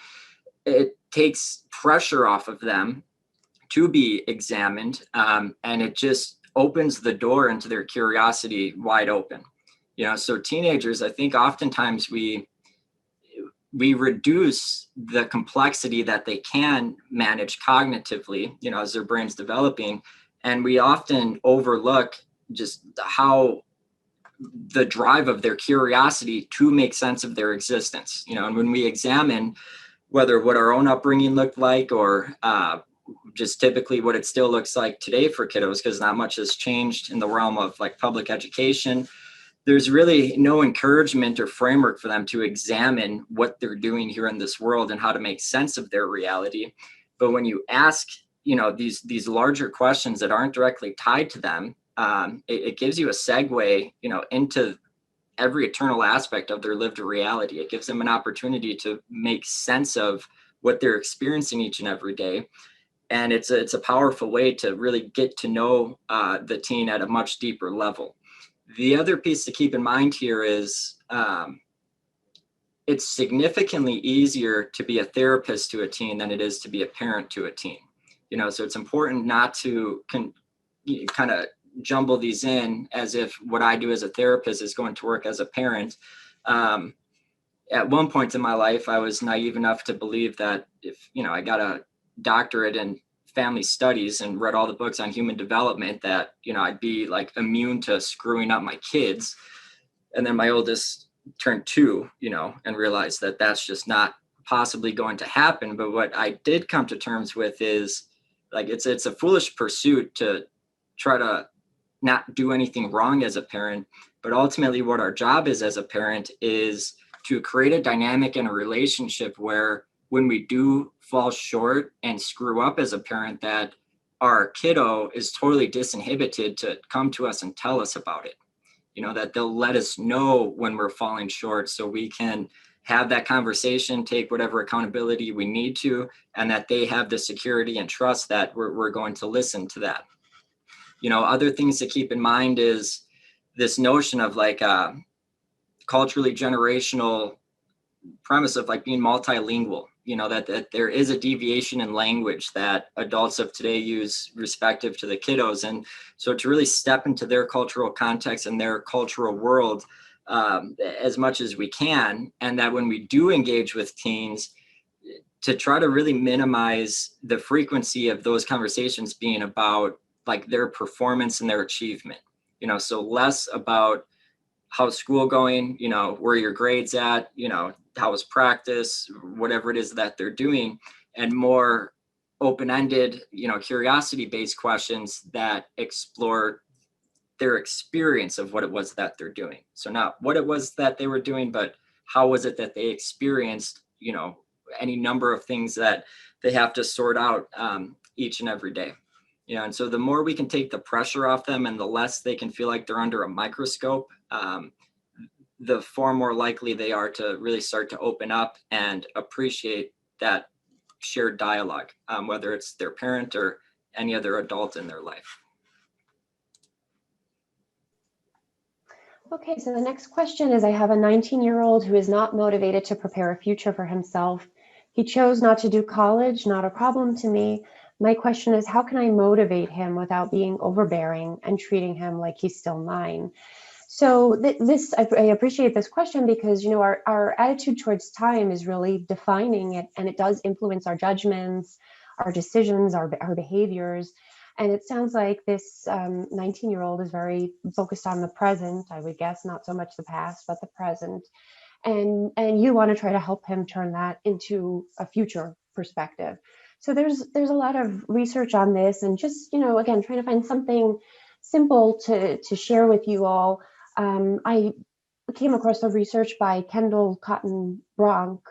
It takes pressure off of them to be examined, and it just opens the door into their curiosity wide open. So teenagers, I think oftentimes we reduce the complexity that they can manage cognitively, as their brain's developing, and we often overlook just how the drive of their curiosity to make sense of their existence. And when we examine whether what our own upbringing looked like, or just typically what it still looks like today for kiddos, because not much has changed in the realm of like public education, there's really no encouragement or framework for them to examine what they're doing here in this world and how to make sense of their reality. But when you ask, these larger questions that aren't directly tied to them, it gives you a segue, into every eternal aspect of their lived reality. It gives them an opportunity to make sense of what they're experiencing each and every day. And it's a powerful way to really get to know the teen at a much deeper level. The other piece to keep in mind here is it's significantly easier to be a therapist to a teen than it is to be a parent to a teen. So it's important not to kind of jumble these in as if what I do as a therapist is going to work as a parent. At one point in my life, I was naive enough to believe that if, I got a doctorate in family studies and read all the books on human development, that, I'd be like immune to screwing up my kids. And then my oldest turned 2, and realized that that's just not possibly going to happen. But what I did come to terms with is like, it's a foolish pursuit to try to not do anything wrong as a parent. But ultimately what our job is as a parent is to create a dynamic in a relationship where when we do fall short and screw up as a parent, that our kiddo is totally disinhibited to come to us and tell us about it. That they'll let us know when we're falling short so we can have that conversation, take whatever accountability we need to, and that they have the security and trust that we're going to listen to that. Other things to keep in mind is this notion of like culturally generational premise of like being multilingual, that there is a deviation in language that adults of today use respective to the kiddos. And so to really step into their cultural context and their cultural world as much as we can. And that when we do engage with teens, to try to really minimize the frequency of those conversations being about like their performance and their achievement, so less about how's school going, where your grades at, how was practice, whatever it is that they're doing, and more open-ended, curiosity-based questions that explore their experience of what it was that they're doing. So not what it was that they were doing, but how was it that they experienced, any number of things that they have to sort out each and every day. And so the more we can take the pressure off them and the less they can feel like they're under a microscope, the far more likely they are to really start to open up and appreciate that shared dialogue, whether it's their parent or any other adult in their life. Okay, so the next question is, I have a 19-year-old who is not motivated to prepare a future for himself. He chose not to do college, not a problem to me. My question is, how can I motivate him without being overbearing and treating him like he's still 9? So I appreciate this question because, our attitude towards time is really defining it, and it does influence our judgments, our decisions, our behaviors. And it sounds like this 19-year-old is very focused on the present, I would guess, not so much the past, but the present. And you want to try to help him turn that into a future perspective. So there's a lot of research on this, and just, again, trying to find something simple to share with you all. I came across the research by Kendall Cotton Bronk.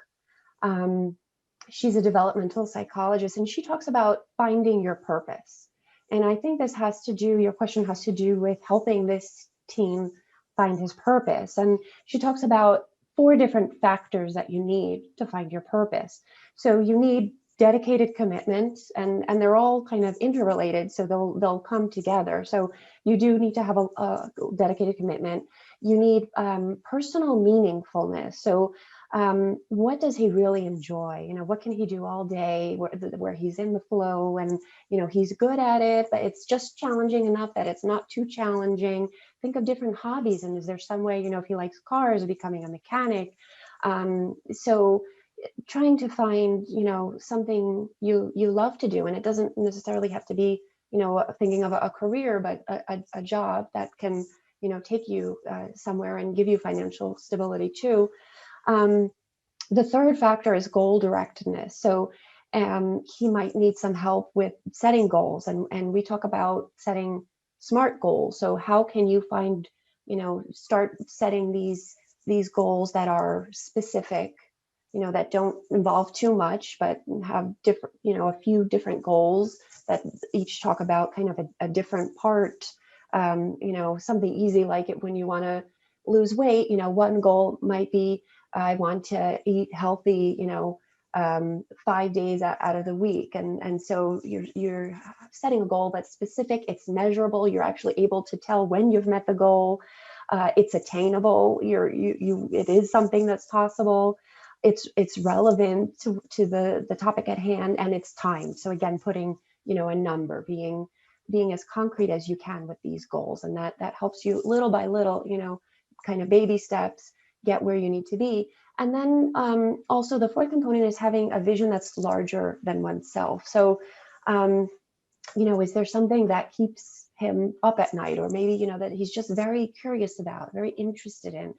She's a developmental psychologist, and she talks about finding your purpose. And I think your question has to do with helping this teen find his purpose. And she talks about 4 different factors that you need to find your purpose. So you need dedicated commitment, and they're all kind of interrelated, so they'll come together. So you do need to have a dedicated commitment. You need personal meaningfulness. So what does he really enjoy? What can he do all day where he's in the flow and, he's good at it, but it's just challenging enough that it's not too challenging. Think of different hobbies. And is there some way, if he likes cars, becoming a mechanic? So trying to find, something you love to do. And it doesn't necessarily have to be, thinking of a career, but a job that can, take you somewhere and give you financial stability too. The third factor is goal directedness. So he might need some help with setting goals. And we talk about setting SMART goals. So how can you find, start setting these goals that are specific, that don't involve too much, but have different, a few different goals that each talk about kind of a different part. Something easy like it when you want to lose weight, one goal might be, I want to eat healthy, 5 days out of the week. And so you're setting a goal that's specific, it's measurable, you're actually able to tell when you've met the goal, it's attainable, it is something that's possible, it's relevant to the topic at hand, and it's time. So again, putting, a number, being as concrete as you can with these goals. And that helps you little by little, kind of baby steps, get where you need to be. And then also the fourth component is having a vision that's larger than oneself. So, is there something that keeps him up at night, or maybe, that he's just very curious about, very interested in,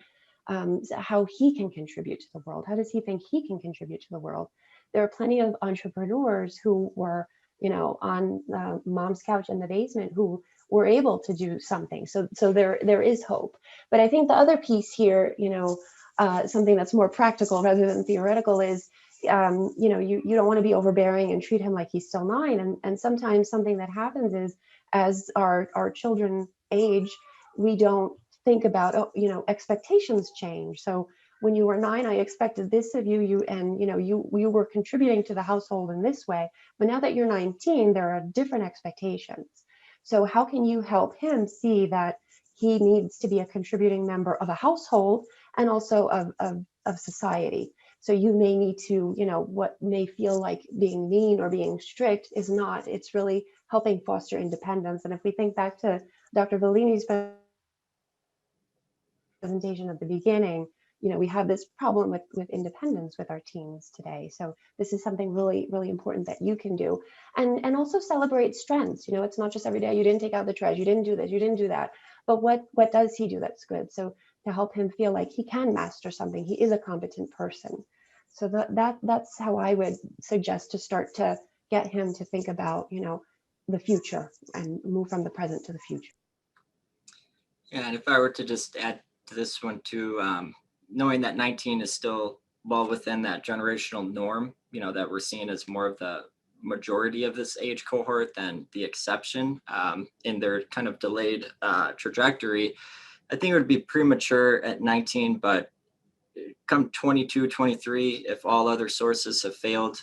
how he can contribute to the world? How does he think he can contribute to the world? There are plenty of entrepreneurs who were, on mom's couch in the basement who were able to do something. So there is hope. But I think the other piece here, something that's more practical rather than theoretical is, you don't want to be overbearing and treat him like he's still 9. And sometimes something that happens is, as our children age, we don't think about, expectations change. So when you were 9, I expected this of you, you were contributing to the household in this way. But now that you're 19, there are different expectations. So how can you help him see that he needs to be a contributing member of a household and also of society? So you may need to, what may feel like being mean or being strict is not. It's really helping foster independence. And if we think back to Dr. Bellini's presentation at the beginning, we have this problem with independence with our teens today. So this is something really, really important that you can do. And also celebrate strengths. It's not just every day, you didn't take out the trash, you didn't do this, you didn't do that. But what does he do that's good? So to help him feel like he can master something, he is a competent person. So that's how I would suggest to start to get him to think about, the future and move from the present to the future. Yeah, and if I were to just add to this one too, knowing that 19 is still well within that generational norm, that we're seeing as more of the majority of this age cohort than the exception in their kind of delayed trajectory, I think it would be premature at 19, but come 22, 23, if all other sources have failed,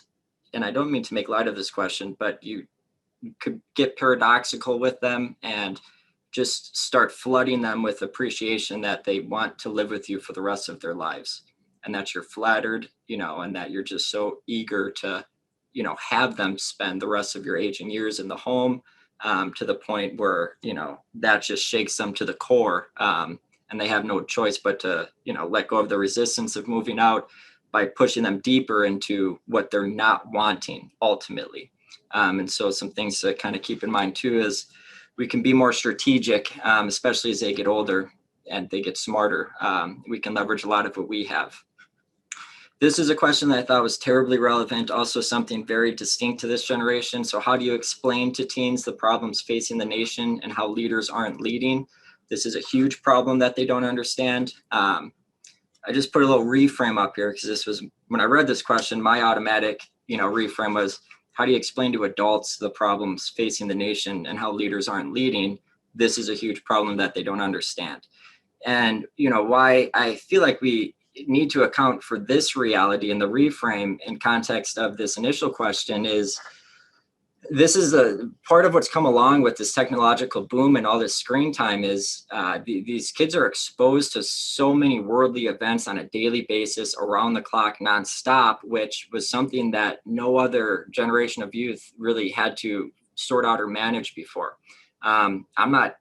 and I don't mean to make light of this question, but you could get paradoxical with them and just start flooding them with appreciation that they want to live with you for the rest of their lives, and that you're flattered, and that you're just so eager to, have them spend the rest of your aging years in the home, to the point where, that just shakes them to the core. And they have no choice but to, let go of the resistance of moving out by pushing them deeper into what they're not wanting ultimately. And so some things to kind of keep in mind too is we can be more strategic, especially as they get older and they get smarter. We can leverage a lot of what we have. This is a question that I thought was terribly relevant, also something very distinct to this generation. So how do you explain to teens the problems facing the nation and how leaders aren't leading? This is a huge problem that they don't understand. I just put a little reframe up here because this was, when I read this question, my automatic, reframe was, how do you explain to adults the problems facing the nation and how leaders aren't leading? This is a huge problem that they don't understand. And, why I feel like we need to account for this reality in the reframe in context of this initial question is, this is a part of what's come along with this technological boom and all this screen time is these kids are exposed to so many worldly events on a daily basis, around the clock, nonstop, which was something that no other generation of youth really had to sort out or manage before. I'm not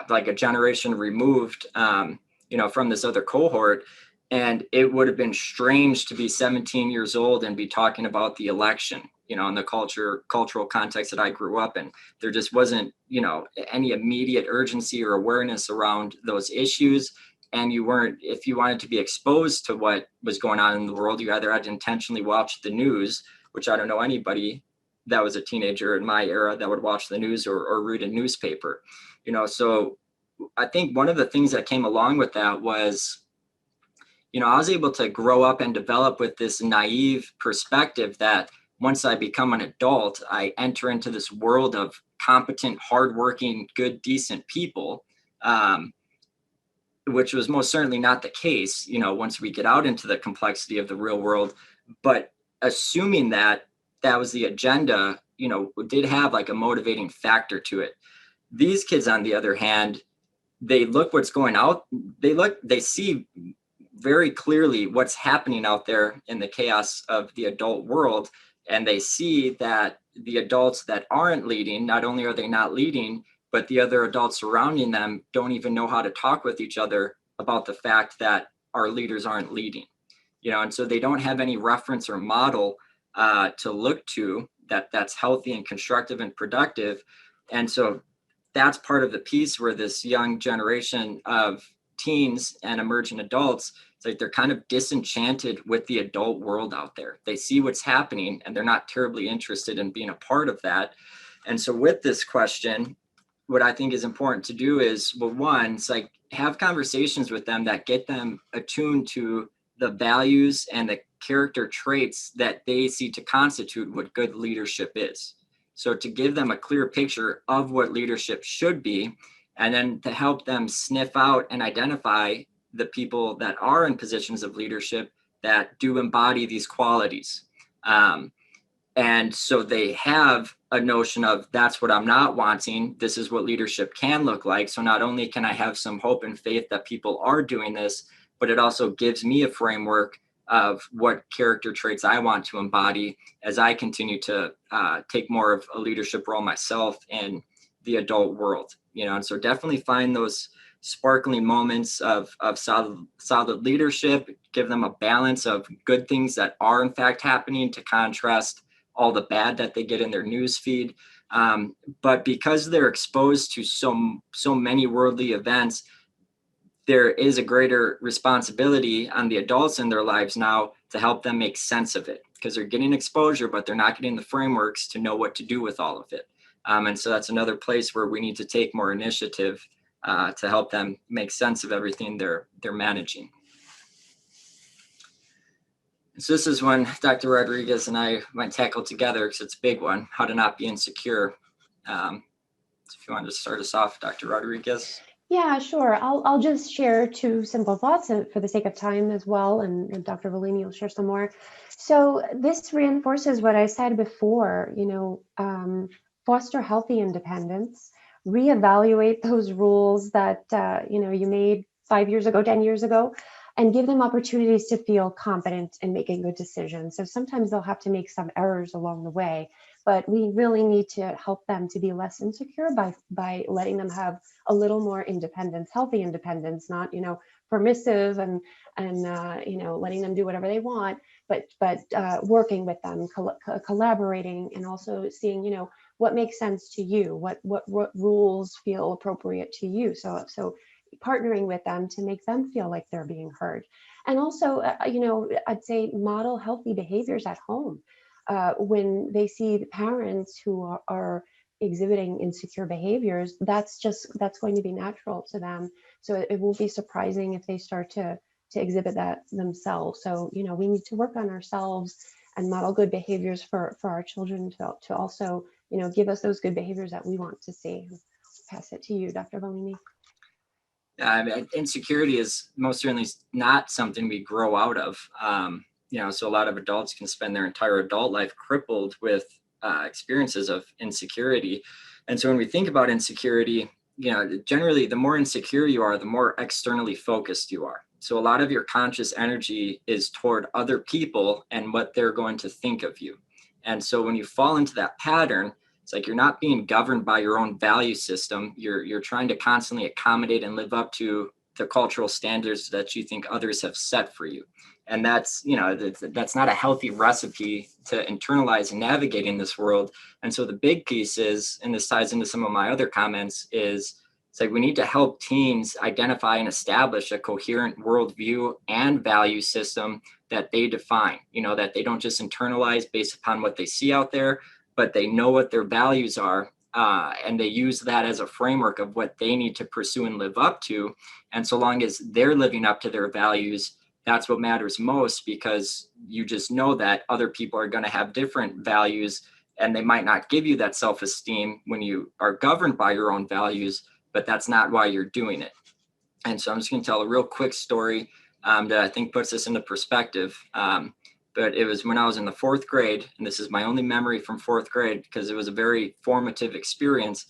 like a generation removed, from this other cohort. And it would have been strange to be 17 years old and be talking about the election, in the cultural context that I grew up in. There just wasn't, any immediate urgency or awareness around those issues. And you weren't, if you wanted to be exposed to what was going on in the world, you either had to intentionally watch the news, which I don't know anybody that was a teenager in my era that would watch the news or read a newspaper, so I think one of the things that came along with that was, I was able to grow up and develop with this naive perspective that once I become an adult, I enter into this world of competent, hardworking, good, decent people, which was most certainly not the case, once we get out into the complexity of the real world. But assuming that that was the agenda, did have like a motivating factor to it. These kids, on the other hand, they look what's going out. They see very clearly what's happening out there in the chaos of the adult world. And they see that the adults that aren't leading, not only are they not leading, but the other adults surrounding them don't even know how to talk with each other about the fact that our leaders aren't leading, and so they don't have any reference or model to look to that's healthy and constructive and productive. And so that's part of the piece where this young generation of teens and emerging adults, it's like they're kind of disenchanted with the adult world out there. They see what's happening and they're not terribly interested in being a part of that. And so with this question, what I think is important to do is, well, one, it's like have conversations with them that get them attuned to the values and the character traits that they see to constitute what good leadership is. So to give them a clear picture of what leadership should be, and then to help them sniff out and identify the people that are in positions of leadership that do embody these qualities. And so they have a notion of that's what I'm not wanting. This is what leadership can look like. So not only can I have some hope and faith that people are doing this, but it also gives me a framework of what character traits I want to embody as I continue to take more of a leadership role myself in the adult world. And so definitely find those sparkling moments of solid leadership, give them a balance of good things that are in fact happening to contrast all the bad that they get in their news feed. But because they're exposed to so many worldly events, there is a greater responsibility on the adults in their lives now to help them make sense of it, because they're getting exposure, but they're not getting the frameworks to know what to do with all of it. And so that's another place where we need to take more initiative to help them make sense of everything they're managing. So this is one Dr. Rodriguez and I might tackle together, because it's a big one, how to not be insecure. So if you want to start us off, Dr. Rodriguez. Yeah, sure. I'll just share two simple thoughts for the sake of time as well, and Dr. Bellini will share some more. So this reinforces what I said before, foster healthy independence, reevaluate those rules that, you made 5 years ago, 10 years ago, and give them opportunities to feel competent in making good decisions. So sometimes they'll have to make some errors along the way, but we really need to help them to be less insecure by letting them have a little more independence, healthy independence, not, permissive and letting them do whatever they want, but working with them, collaborating, and also seeing, what makes sense to you, what rules feel appropriate to you. So partnering with them to make them feel like they're being heard. And also, I'd say model healthy behaviors at home. When they see the parents who are exhibiting insecure behaviors, that's going to be natural to them. So it won't be surprising if they start to exhibit that themselves. So, we need to work on ourselves and model good behaviors for our children to also, give us those good behaviors that we want to see. I'll pass it to you, Dr. Bellini. Insecurity is most certainly not something we grow out of. So a lot of adults can spend their entire adult life crippled with experiences of insecurity. And so when we think about insecurity, generally the more insecure you are, the more externally focused you are. So a lot of your conscious energy is toward other people and what they're going to think of you. And so when you fall into that pattern, it's like you're not being governed by your own value system. You're trying to constantly accommodate and live up to the cultural standards that you think others have set for you. And that's not a healthy recipe to internalize and navigate in this world. And so the big piece is, and this ties into some of my other comments, is it's like we need to help teens identify and establish a coherent worldview and value system that they define, that they don't just internalize based upon what they see out there, but they know what their values are, and they use that as a framework of what they need to pursue and live up to. And so long as they're living up to their values, that's what matters most, because you just know that other people are going to have different values, and they might not give you that self-esteem when you are governed by your own values, but that's not why you're doing it. And so I'm just going to tell a real quick story that I think puts this into perspective. But it was when I was in the 4th grade, and this is my only memory from 4th grade because it was a very formative experience.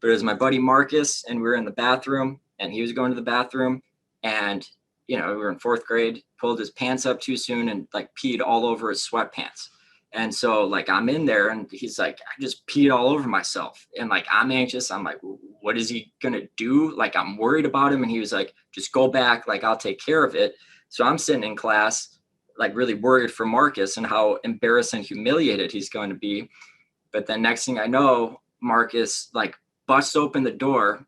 But it was my buddy Marcus, and we were in the bathroom, and he was going to the bathroom, and we were in 4th grade, pulled his pants up too soon and peed all over his sweatpants. And so I'm in there, and he's like, I just peed all over myself. And I'm anxious. I'm like, what is he going to do? I'm worried about him. And he was like, just go back. I'll take care of it. So I'm sitting in class, really worried for Marcus and how embarrassed and humiliated he's going to be. But then next thing I know, Marcus busts open the door.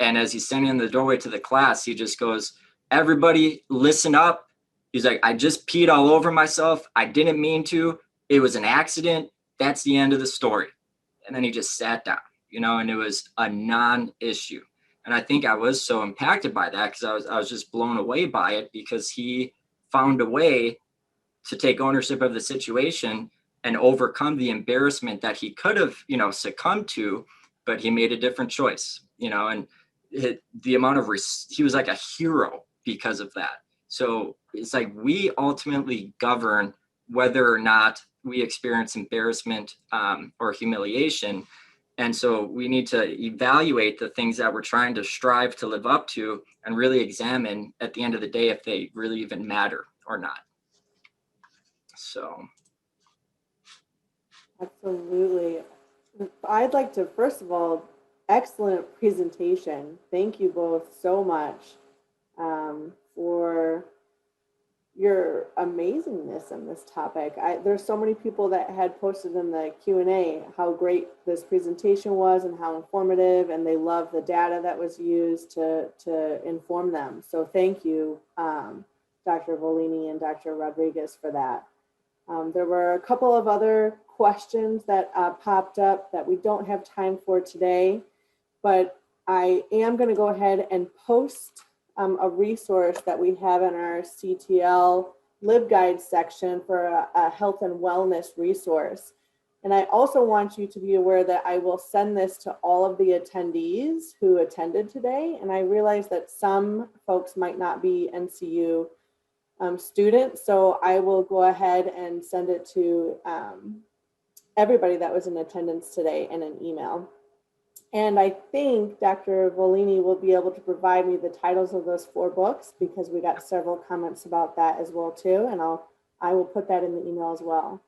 And as he's standing in the doorway to the class, he just goes, everybody listen up. He's like, I just peed all over myself. I didn't mean to. It was an accident. That's the end of the story. And then he just sat down, and it was a non-issue. And I think I was so impacted by that because I was just blown away by it, because he found a way to take ownership of the situation and overcome the embarrassment that he could have, succumbed to, but he made a different choice, and the amount of, he was like a hero because of that. So it's we ultimately govern whether or not we experience embarrassment or humiliation. And so we need to evaluate the things that we're trying to strive to live up to and really examine at the end of the day if they really even matter or not. So. Absolutely. I'd like to, first of all, excellent presentation. Thank you both so much for your amazingness in this topic. There's so many people that had posted in the Q&A how great this presentation was and how informative, and they love the data that was used to inform them. So thank you, Dr. Volini and Dr. Rodriguez, for that. There were a couple of other questions that popped up that we don't have time for today, but I am going to go ahead and post a resource that we have in our CTL LibGuide section for a health and wellness resource. And I also want you to be aware that I will send this to all of the attendees who attended today. And I realize that some folks might not be NCU students, so I will go ahead and send it to everybody that was in attendance today in an email. And I think Dr. Volini will be able to provide me the titles of those 4 books, because we got several comments about that as well too, and I will put that in the email as well.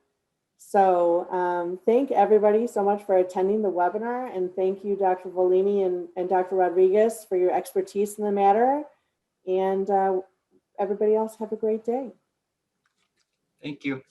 So thank everybody so much for attending the webinar, and thank you, Dr. Volini and Dr. Rodriguez, for your expertise in the matter. And everybody else have a great day. Thank you.